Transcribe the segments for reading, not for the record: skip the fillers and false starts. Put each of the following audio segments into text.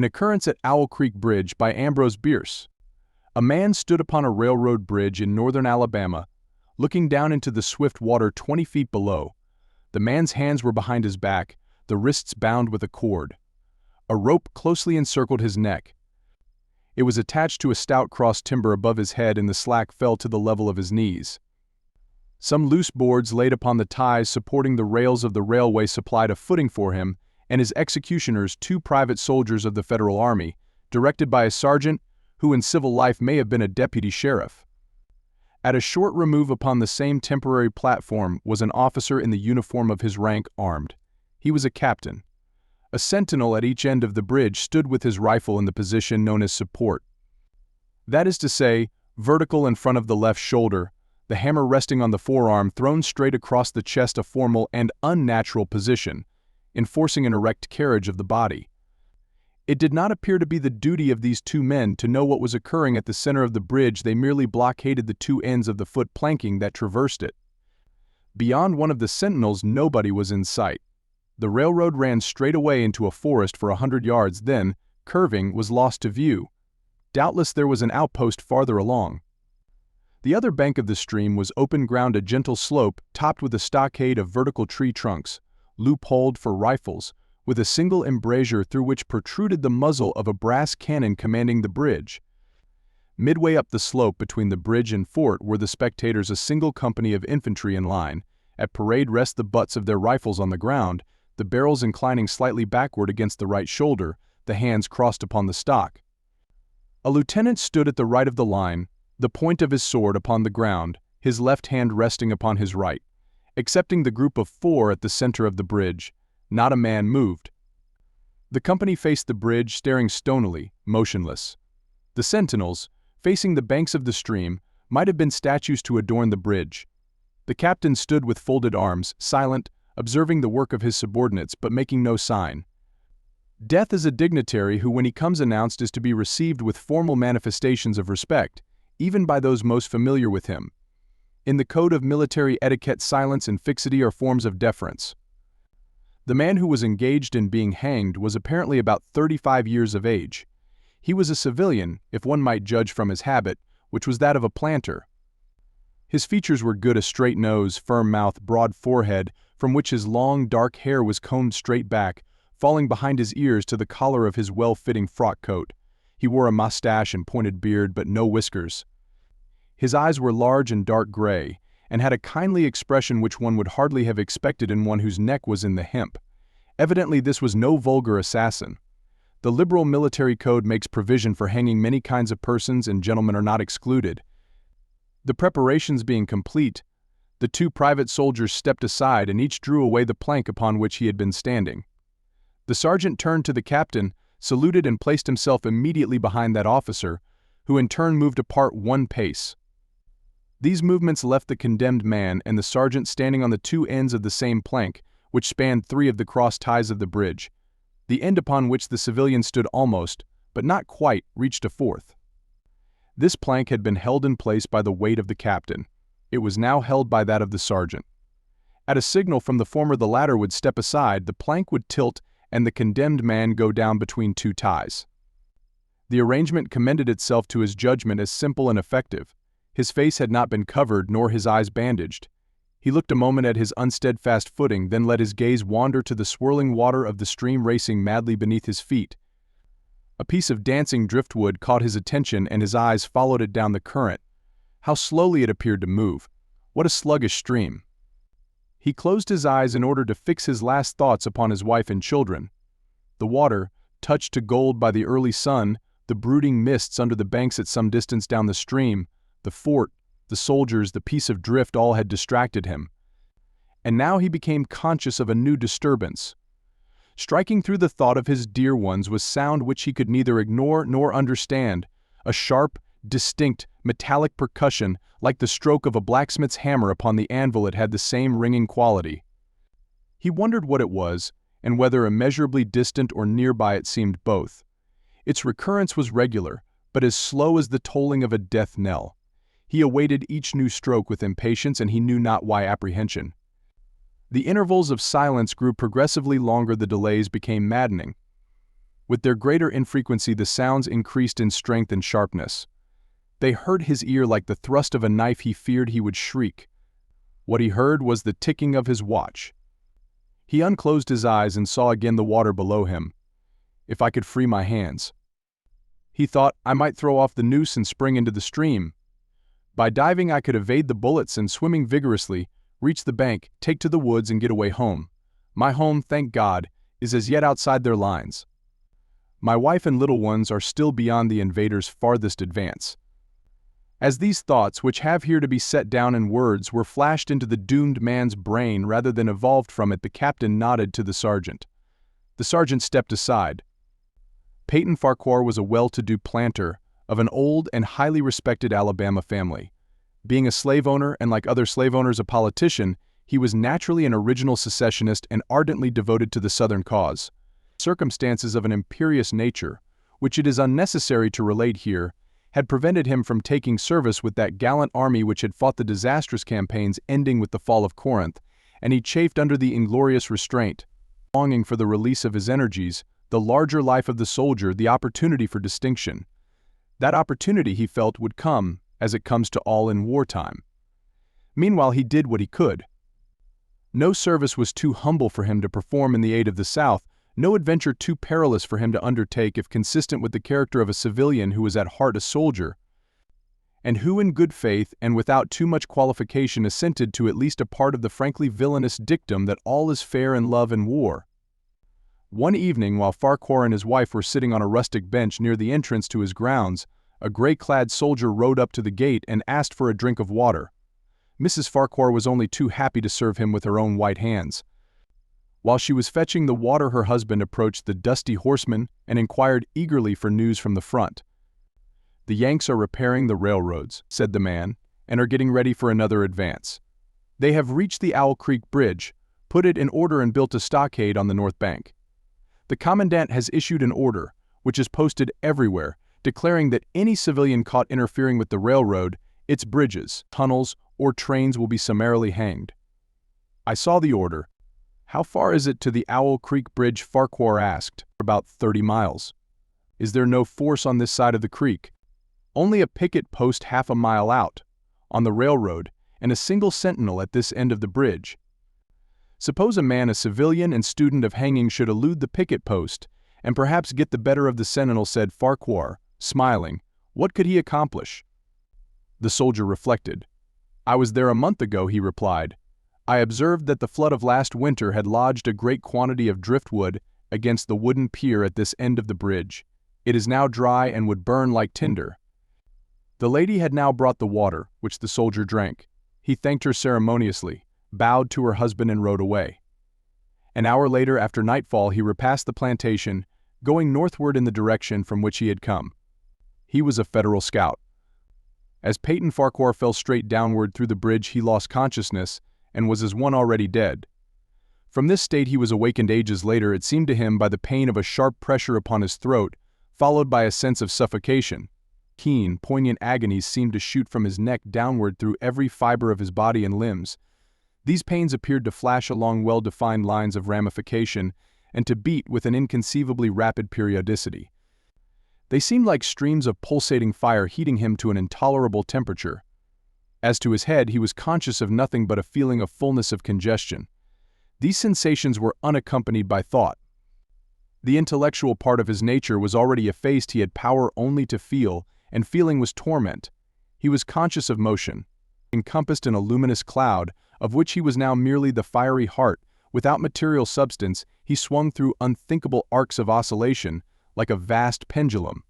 An Occurrence at Owl Creek Bridge by Ambrose Bierce. A man stood upon a railroad bridge in northern Alabama, looking down into the swift water 20 feet below. The man's hands were behind his back, the wrists bound with a cord. A rope closely encircled his neck. It was attached to a stout cross timber above his head, and the slack fell to the level of his knees. Some loose boards laid upon the ties supporting the rails of the railway supplied a footing for him and his executioners, 2 private soldiers of the Federal Army, directed by a sergeant who in civil life may have been a deputy sheriff. At a short remove upon the same temporary platform was an officer in the uniform of his rank, armed. He was a captain. A sentinel at each end of the bridge stood with his rifle in the position known as support. That is to say, vertical in front of the left shoulder, the hammer resting on the forearm thrown straight across the chest, a formal and unnatural position, enforcing an erect carriage of the body. It did not appear to be the duty of these 2 men to know what was occurring at the center of the bridge. They merely blockaded the 2 ends of the foot planking that traversed it. Beyond one of the sentinels, nobody was in sight. The railroad ran straight away into a forest for 100 yards, then, curving, was lost to view. Doubtless there was an outpost farther along. The other bank of the stream was open ground, a gentle slope topped with a stockade of vertical tree trunks, loopholed for rifles, with a single embrasure through which protruded the muzzle of a brass cannon commanding the bridge. Midway up the slope between the bridge and fort were the spectators, a single company of infantry in line. At parade rest the butts of their rifles on the ground, the barrels inclining slightly backward against the right shoulder, the hands crossed upon the stock. A lieutenant stood at the right of the line, the point of his sword upon the ground, his left hand resting upon his right. Excepting the group of 4 at the center of the bridge, not a man moved. The company faced the bridge, staring stonily, motionless. The sentinels, facing the banks of the stream, might have been statues to adorn the bridge. The captain stood with folded arms, silent, observing the work of his subordinates but making no sign. Death is a dignitary who, when he comes announced, is to be received with formal manifestations of respect, even by those most familiar with him. In the code of military etiquette, silence and fixity are forms of deference. The man who was engaged in being hanged was apparently about 35 years of age. He was a civilian, if one might judge from his habit, which was that of a planter. His features were good: a straight nose, firm mouth, broad forehead, from which his long, dark hair was combed straight back, falling behind his ears to the collar of his well-fitting frock coat. He wore a mustache and pointed beard, but no whiskers. His eyes were large and dark gray, and had a kindly expression which one would hardly have expected in one whose neck was in the hemp. Evidently this was no vulgar assassin. The liberal military code makes provision for hanging many kinds of persons, and gentlemen are not excluded. The preparations being complete, the 2 private soldiers stepped aside and each drew away the plank upon which he had been standing. The sergeant turned to the captain, saluted, and placed himself immediately behind that officer, who in turn moved apart 1 pace. These movements left the condemned man and the sergeant standing on the 2 ends of the same plank, which spanned 3 of the cross ties of the bridge. The end upon which the civilian stood almost, but not quite, reached a 4th. This plank had been held in place by the weight of the captain. It was now held by that of the sergeant. At a signal from the former, the latter would step aside, the plank would tilt, and the condemned man go down between 2 ties. The arrangement commended itself to his judgment as simple and effective. His face had not been covered, nor his eyes bandaged. He looked a moment at his unsteadfast footing, then let his gaze wander to the swirling water of the stream racing madly beneath his feet. A piece of dancing driftwood caught his attention, and his eyes followed it down the current. How slowly it appeared to move! What a sluggish stream! He closed his eyes in order to fix his last thoughts upon his wife and children. The water, touched to gold by the early sun, the brooding mists under the banks at some distance down the stream, the fort, the soldiers, the piece of drift, all had distracted him. And now he became conscious of a new disturbance. Striking through the thought of his dear ones was sound which he could neither ignore nor understand, a sharp, distinct, metallic percussion, like the stroke of a blacksmith's hammer upon the anvil. It had the same ringing quality. He wondered what it was, and whether immeasurably distant or nearby. It seemed both. Its recurrence was regular, but as slow as the tolling of a death knell. He awaited each new stroke with impatience, and he knew not why apprehension. The intervals of silence grew progressively longer, the delays became maddening. With their greater infrequency, the sounds increased in strength and sharpness. They hurt his ear like the thrust of a knife. He feared he would shriek. What he heard was the ticking of his watch. He unclosed his eyes and saw again the water below him. If I could free my hands. He thought, I might throw off the noose and spring into the stream. By diving I could evade the bullets and, swimming vigorously, reach the bank, take to the woods and get away home. My home, thank God, is as yet outside their lines. My wife and little ones are still beyond the invaders' farthest advance. As these thoughts, which have here to be set down in words, were flashed into the doomed man's brain rather than evolved from it, the captain nodded to the sergeant. The sergeant stepped aside. Peyton Farquhar was a well-to-do planter of an old and highly respected Alabama family. Being a slave owner and, like other slave owners, a politician, he was naturally an original secessionist and ardently devoted to the Southern cause. Circumstances of an imperious nature, which it is unnecessary to relate here, had prevented him from taking service with that gallant army which had fought the disastrous campaigns ending with the fall of Corinth, and he chafed under the inglorious restraint, longing for the release of his energies, the larger life of the soldier, the opportunity for distinction. That opportunity, he felt, would come, as it comes to all in wartime. Meanwhile he did what he could. No service was too humble for him to perform in the aid of the South, no adventure too perilous for him to undertake if consistent with the character of a civilian who was at heart a soldier, and who in good faith and without too much qualification assented to at least a part of the frankly villainous dictum that all is fair in love and war. One evening, while Farquhar and his wife were sitting on a rustic bench near the entrance to his grounds, a gray-clad soldier rode up to the gate and asked for a drink of water. Mrs. Farquhar was only too happy to serve him with her own white hands. While she was fetching the water, her husband approached the dusty horseman and inquired eagerly for news from the front. "The Yanks are repairing the railroads," said the man, "and are getting ready for another advance. They have reached the Owl Creek Bridge, put it in order and built a stockade on the north bank. The commandant has issued an order, which is posted everywhere, declaring that any civilian caught interfering with the railroad, its bridges, tunnels, or trains will be summarily hanged." I saw the order. "How far is it to the Owl Creek Bridge?" Farquhar asked. "About 30 miles. "Is there no force on this side of the creek?" "Only a picket post half a mile out, on the railroad, and a single sentinel at this end of the bridge." "Suppose a man, a civilian and student of hanging, should elude the picket post, and perhaps get the better of the sentinel," said Farquhar, smiling. "What could he accomplish?" The soldier reflected. "I was there a month ago," he replied. "I observed that the flood of last winter had lodged a great quantity of driftwood against the wooden pier at this end of the bridge. It is now dry and would burn like tinder." The lady had now brought the water, which the soldier drank. He thanked her ceremoniously, bowed to her husband and rode away. An hour later, after nightfall, he repassed the plantation, going northward in the direction from which he had come. He was a Federal scout. As Peyton Farquhar fell straight downward through the bridge, he lost consciousness and was as one already dead. From this state he was awakened ages later, it seemed to him, by the pain of a sharp pressure upon his throat, followed by a sense of suffocation. Keen, poignant agonies seemed to shoot from his neck downward through every fiber of his body and limbs. These pains appeared to flash along well-defined lines of ramification and to beat with an inconceivably rapid periodicity. They seemed like streams of pulsating fire heating him to an intolerable temperature. As to his head, he was conscious of nothing but a feeling of fullness of congestion. These sensations were unaccompanied by thought. The intellectual part of his nature was already effaced. He had power only to feel, and feeling was torment. He was conscious of motion. Encompassed in a luminous cloud, of which he was now merely the fiery heart, without material substance, he swung through unthinkable arcs of oscillation, like a vast pendulum.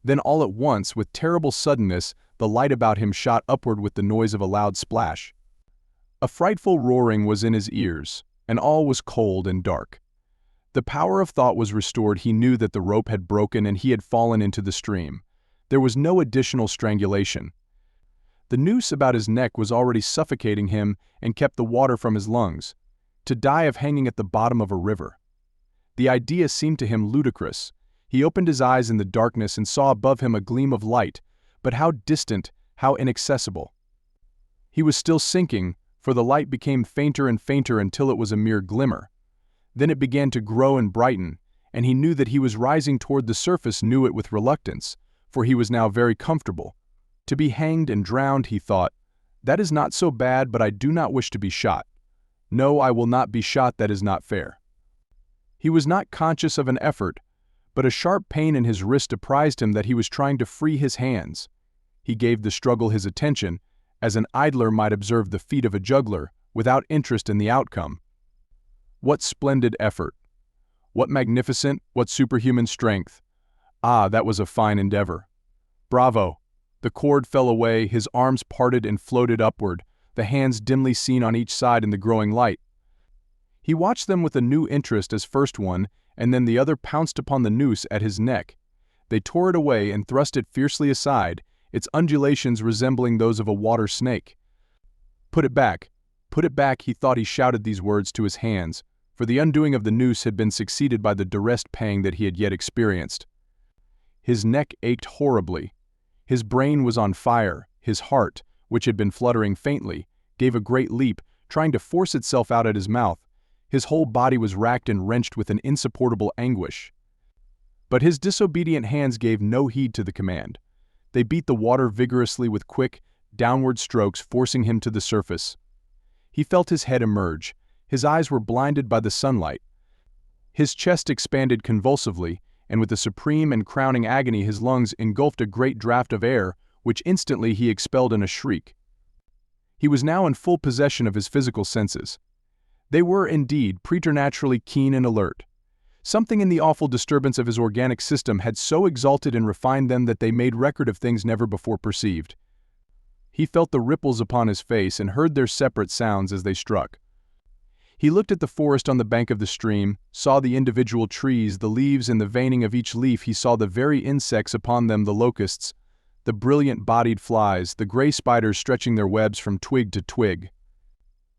Then all at once, with terrible suddenness, the light about him shot upward with the noise of a loud splash. A frightful roaring was in his ears, and all was cold and dark. The power of thought was restored. He knew that the rope had broken and he had fallen into the stream. There was no additional strangulation. The noose about his neck was already suffocating him and kept the water from his lungs. To die of hanging at the bottom of a river. The idea seemed to him ludicrous. He opened his eyes in the darkness and saw above him a gleam of light, but how distant, how inaccessible. He was still sinking, for the light became fainter and fainter until it was a mere glimmer. Then it began to grow and brighten, and he knew that he was rising toward the surface, knew it with reluctance, for he was now very comfortable. To be hanged and drowned, he thought, that is not so bad, but I do not wish to be shot. No, I will not be shot, that is not fair. He was not conscious of an effort, but a sharp pain in his wrist apprised him that he was trying to free his hands. He gave the struggle his attention, as an idler might observe the feat of a juggler, without interest in the outcome. What splendid effort! What magnificent, what superhuman strength! Ah, that was a fine endeavor. Bravo! The cord fell away, his arms parted and floated upward, the hands dimly seen on each side in the growing light. He watched them with a new interest as first one, and then the other pounced upon the noose at his neck. They tore it away and thrust it fiercely aside, its undulations resembling those of a water snake. Put it back, he thought. He shouted these words to his hands, for the undoing of the noose had been succeeded by the durest pang that he had yet experienced. His neck ached horribly. His brain was on fire. His heart, which had been fluttering faintly, gave a great leap, trying to force itself out at his mouth. His whole body was racked and wrenched with an insupportable anguish. But his disobedient hands gave no heed to the command. They beat the water vigorously with quick, downward strokes, forcing him to the surface. He felt his head emerge. His eyes were blinded by the sunlight. His chest expanded convulsively, and with a supreme and crowning agony his lungs engulfed a great draught of air, which instantly he expelled in a shriek. He was now in full possession of his physical senses. They were, indeed, preternaturally keen and alert. Something in the awful disturbance of his organic system had so exalted and refined them that they made record of things never before perceived. He felt the ripples upon his face and heard their separate sounds as they struck. He looked at the forest on the bank of the stream, saw the individual trees, the leaves, and the veining of each leaf. He saw the very insects upon them, the locusts, the brilliant-bodied flies, the gray spiders stretching their webs from twig to twig.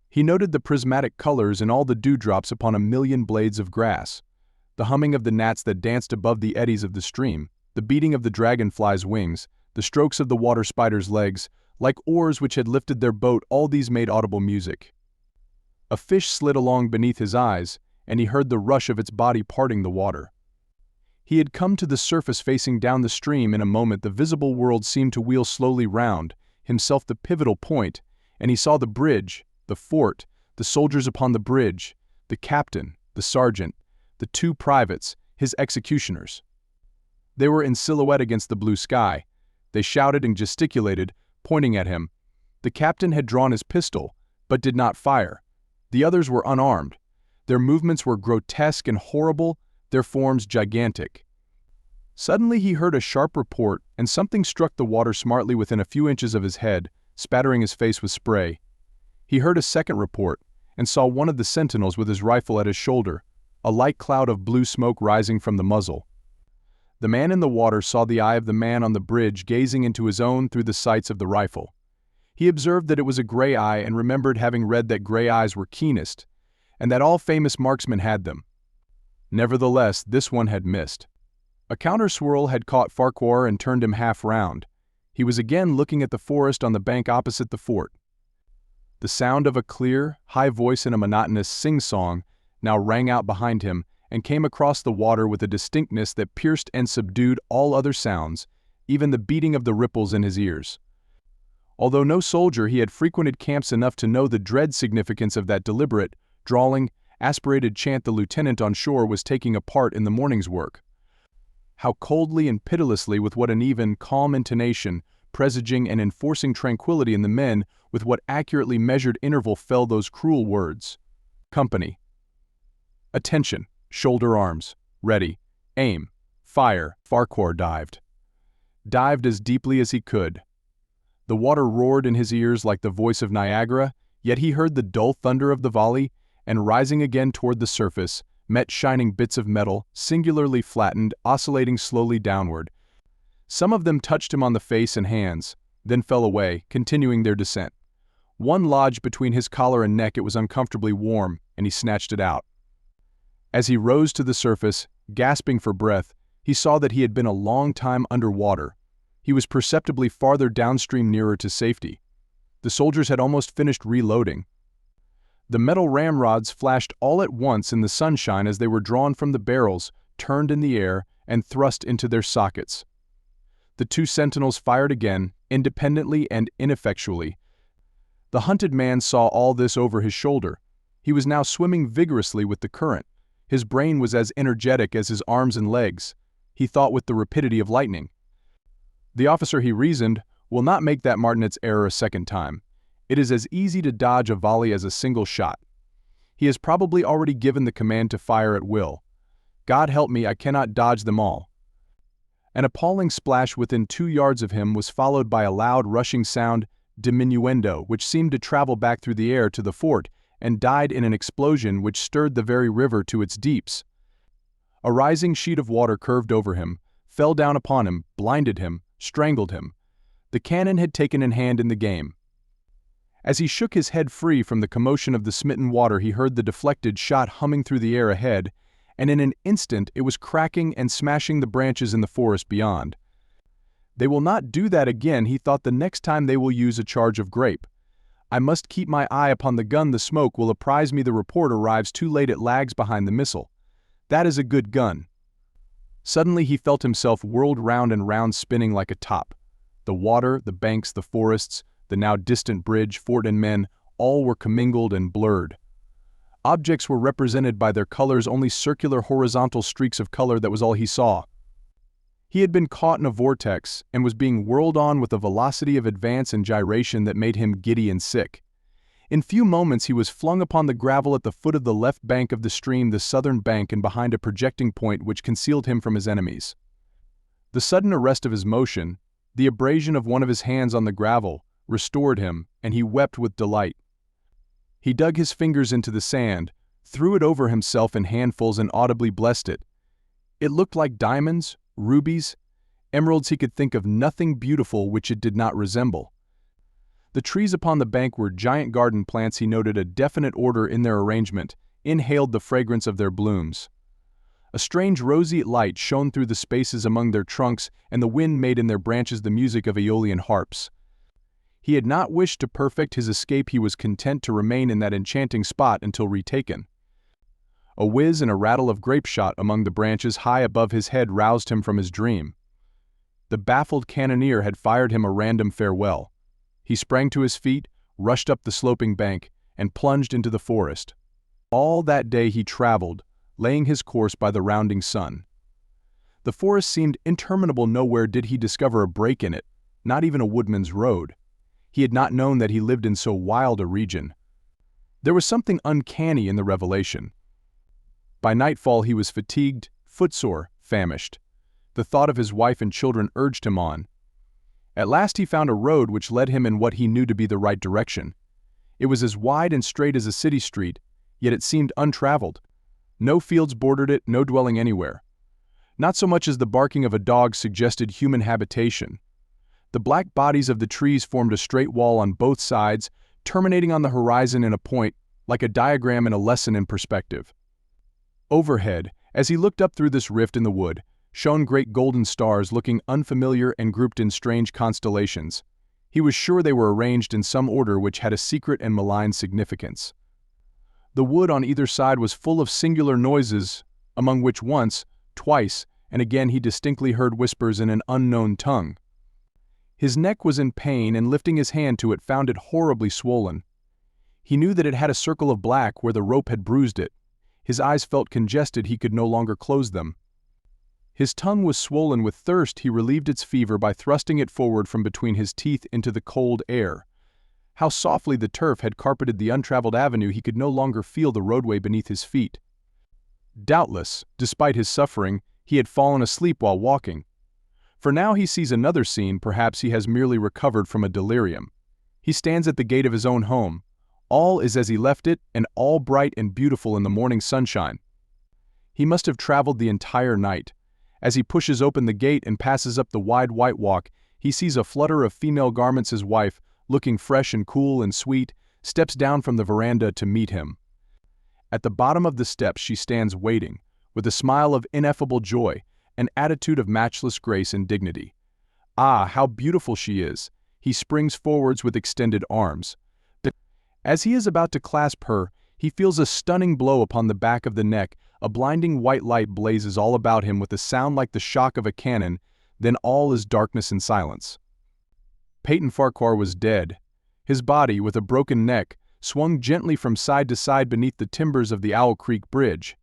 He noted the prismatic colors in all the dewdrops upon a million blades of grass, the humming of the gnats that danced above the eddies of the stream, the beating of the dragonfly's wings, the strokes of the water spider's legs, like oars which had lifted their boat. All these made audible music. A fish slid along beneath his eyes, and he heard the rush of its body parting the water. He had come to the surface facing down the stream. In a moment the visible world seemed to wheel slowly round, himself the pivotal point, and he saw the bridge, the fort, the soldiers upon the bridge, the captain, the sergeant, the two privates, his executioners. They were in silhouette against the blue sky. They shouted and gesticulated, pointing at him. The captain had drawn his pistol, but did not fire. The others were unarmed. Their movements were grotesque and horrible, their forms gigantic. Suddenly he heard a sharp report, and something struck the water smartly within a few inches of his head, spattering his face with spray. He heard a second report, and saw one of the sentinels with his rifle at his shoulder, a light cloud of blue smoke rising from the muzzle. The man in the water saw the eye of the man on the bridge gazing into his own through the sights of the rifle. He observed that it was a gray eye and remembered having read that gray eyes were keenest, and that all famous marksmen had them. Nevertheless, this one had missed. A counter-swirl had caught Farquhar and turned him half round. He was again looking at the forest on the bank opposite the fort. The sound of a clear, high voice in a monotonous sing-song now rang out behind him and came across the water with a distinctness that pierced and subdued all other sounds, even the beating of the ripples in his ears. Although no soldier, he had frequented camps enough to know the dread significance of that deliberate, drawling, aspirated chant the lieutenant on shore was taking a part in the morning's work. How coldly and pitilessly, with what an even, calm intonation, presaging and enforcing tranquility in the men, with what accurately measured interval fell those cruel words. Company. Attention, shoulder arms, ready, aim, fire. Farquhar dived. Dived as deeply as he could. The water roared in his ears like the voice of Niagara, yet he heard the dull thunder of the volley, and rising again toward the surface, met shining bits of metal, singularly flattened, oscillating slowly downward. Some of them touched him on the face and hands, then fell away, continuing their descent. One lodged between his collar and neck. It was uncomfortably warm, and he snatched it out. As he rose to the surface, gasping for breath, he saw that he had been a long time under water. He was perceptibly farther downstream, nearer to safety. The soldiers had almost finished reloading. The metal ramrods flashed all at once in the sunshine as they were drawn from the barrels, turned in the air, and thrust into their sockets. The two sentinels fired again, independently and ineffectually. The hunted man saw all this over his shoulder. He was now swimming vigorously with the current. His brain was as energetic as his arms and legs. He thought with the rapidity of lightning. The officer, he reasoned, will not make that martinet's error a second time. It is as easy to dodge a volley as a single shot. He has probably already given the command to fire at will. God help me, I cannot dodge them all. An appalling splash within 2 yards of him was followed by a loud rushing sound, diminuendo, which seemed to travel back through the air to the fort and died in an explosion which stirred the very river to its deeps. A rising sheet of water curved over him, fell down upon him, blinded him, strangled him. The cannon had taken a hand in the game. As he shook his head free from the commotion of the smitten water, he heard the deflected shot humming through the air ahead, and in an instant it was cracking and smashing the branches in the forest beyond. They will not do that again, he thought. The next time they will use a charge of grape. I must keep my eye upon the gun. The smoke will apprise me the report arrives too late. It lags behind the missile. That is a good gun. Suddenly he felt himself whirled round and round, spinning like a top. The water, the banks, the forests, the now distant bridge, fort and men, all were commingled and blurred. Objects were represented by their colors, only circular horizontal streaks of color. That was all he saw. He had been caught in a vortex and was being whirled on with a velocity of advance and gyration that made him giddy and sick. In few moments he was flung upon the gravel at the foot of the left bank of the stream, the southern bank, and behind a projecting point which concealed him from his enemies. The sudden arrest of his motion, the abrasion of one of his hands on the gravel, restored him, and he wept with delight. He dug his fingers into the sand, threw it over himself in handfuls, and audibly blessed it. It looked like diamonds, rubies, emeralds. He could think of nothing beautiful which it did not resemble. The trees upon the bank were giant garden plants. He noted a definite order in their arrangement, inhaled the fragrance of their blooms. A strange roseate light shone through the spaces among their trunks, and the wind made in their branches the music of aeolian harps. He had not wished to perfect his escape. He was content to remain in that enchanting spot until retaken. A whiz and a rattle of grape shot among the branches high above his head roused him from his dream. The baffled cannoneer had fired him a random farewell. He sprang to his feet, rushed up the sloping bank, and plunged into the forest. All that day he traveled, laying his course by the rounding sun. The forest seemed interminable. Nowhere did he discover a break in it, not even a woodman's road. He had not known that he lived in so wild a region. There was something uncanny in the revelation. By nightfall he was fatigued, footsore, famished. The thought of his wife and children urged him on. At last he found a road which led him in what he knew to be the right direction. It was as wide and straight as a city street, yet it seemed untraveled. No fields bordered it, no dwelling anywhere. Not so much as the barking of a dog suggested human habitation. The black bodies of the trees formed a straight wall on both sides, terminating on the horizon in a point, like a diagram in a lesson in perspective. Overhead, as he looked up through this rift in the wood, shone great golden stars, looking unfamiliar and grouped in strange constellations. He was sure they were arranged in some order which had a secret and malign significance. The wood on either side was full of singular noises, among which once, twice, and again he distinctly heard whispers in an unknown tongue. His neck was in pain, and lifting his hand to it found it horribly swollen. He knew that it had a circle of black where the rope had bruised it. His eyes felt congested. He could no longer close them. His tongue was swollen with thirst. He relieved its fever by thrusting it forward from between his teeth into the cold air. How softly the turf had carpeted the untraveled avenue! He could no longer feel the roadway beneath his feet. Doubtless, despite his suffering, he had fallen asleep while walking. For now he sees another scene. Perhaps he has merely recovered from a delirium. He stands at the gate of his own home. All is as he left it, and all bright and beautiful in the morning sunshine. He must have traveled the entire night. As he pushes open the gate and passes up the wide white walk, he sees a flutter of female garments. His wife, looking fresh and cool and sweet, steps down from the veranda to meet him. At the bottom of the steps she stands waiting, with a smile of ineffable joy, an attitude of matchless grace and dignity. Ah, how beautiful she is! He springs forwards with extended arms. As he is about to clasp her, he feels a stunning blow upon the back of the neck, A blinding white light blazes all about him with a sound like the shock of a cannon, then all is darkness and silence. Peyton Farquhar was dead. His body, with a broken neck, swung gently from side to side beneath the timbers of the Owl Creek Bridge.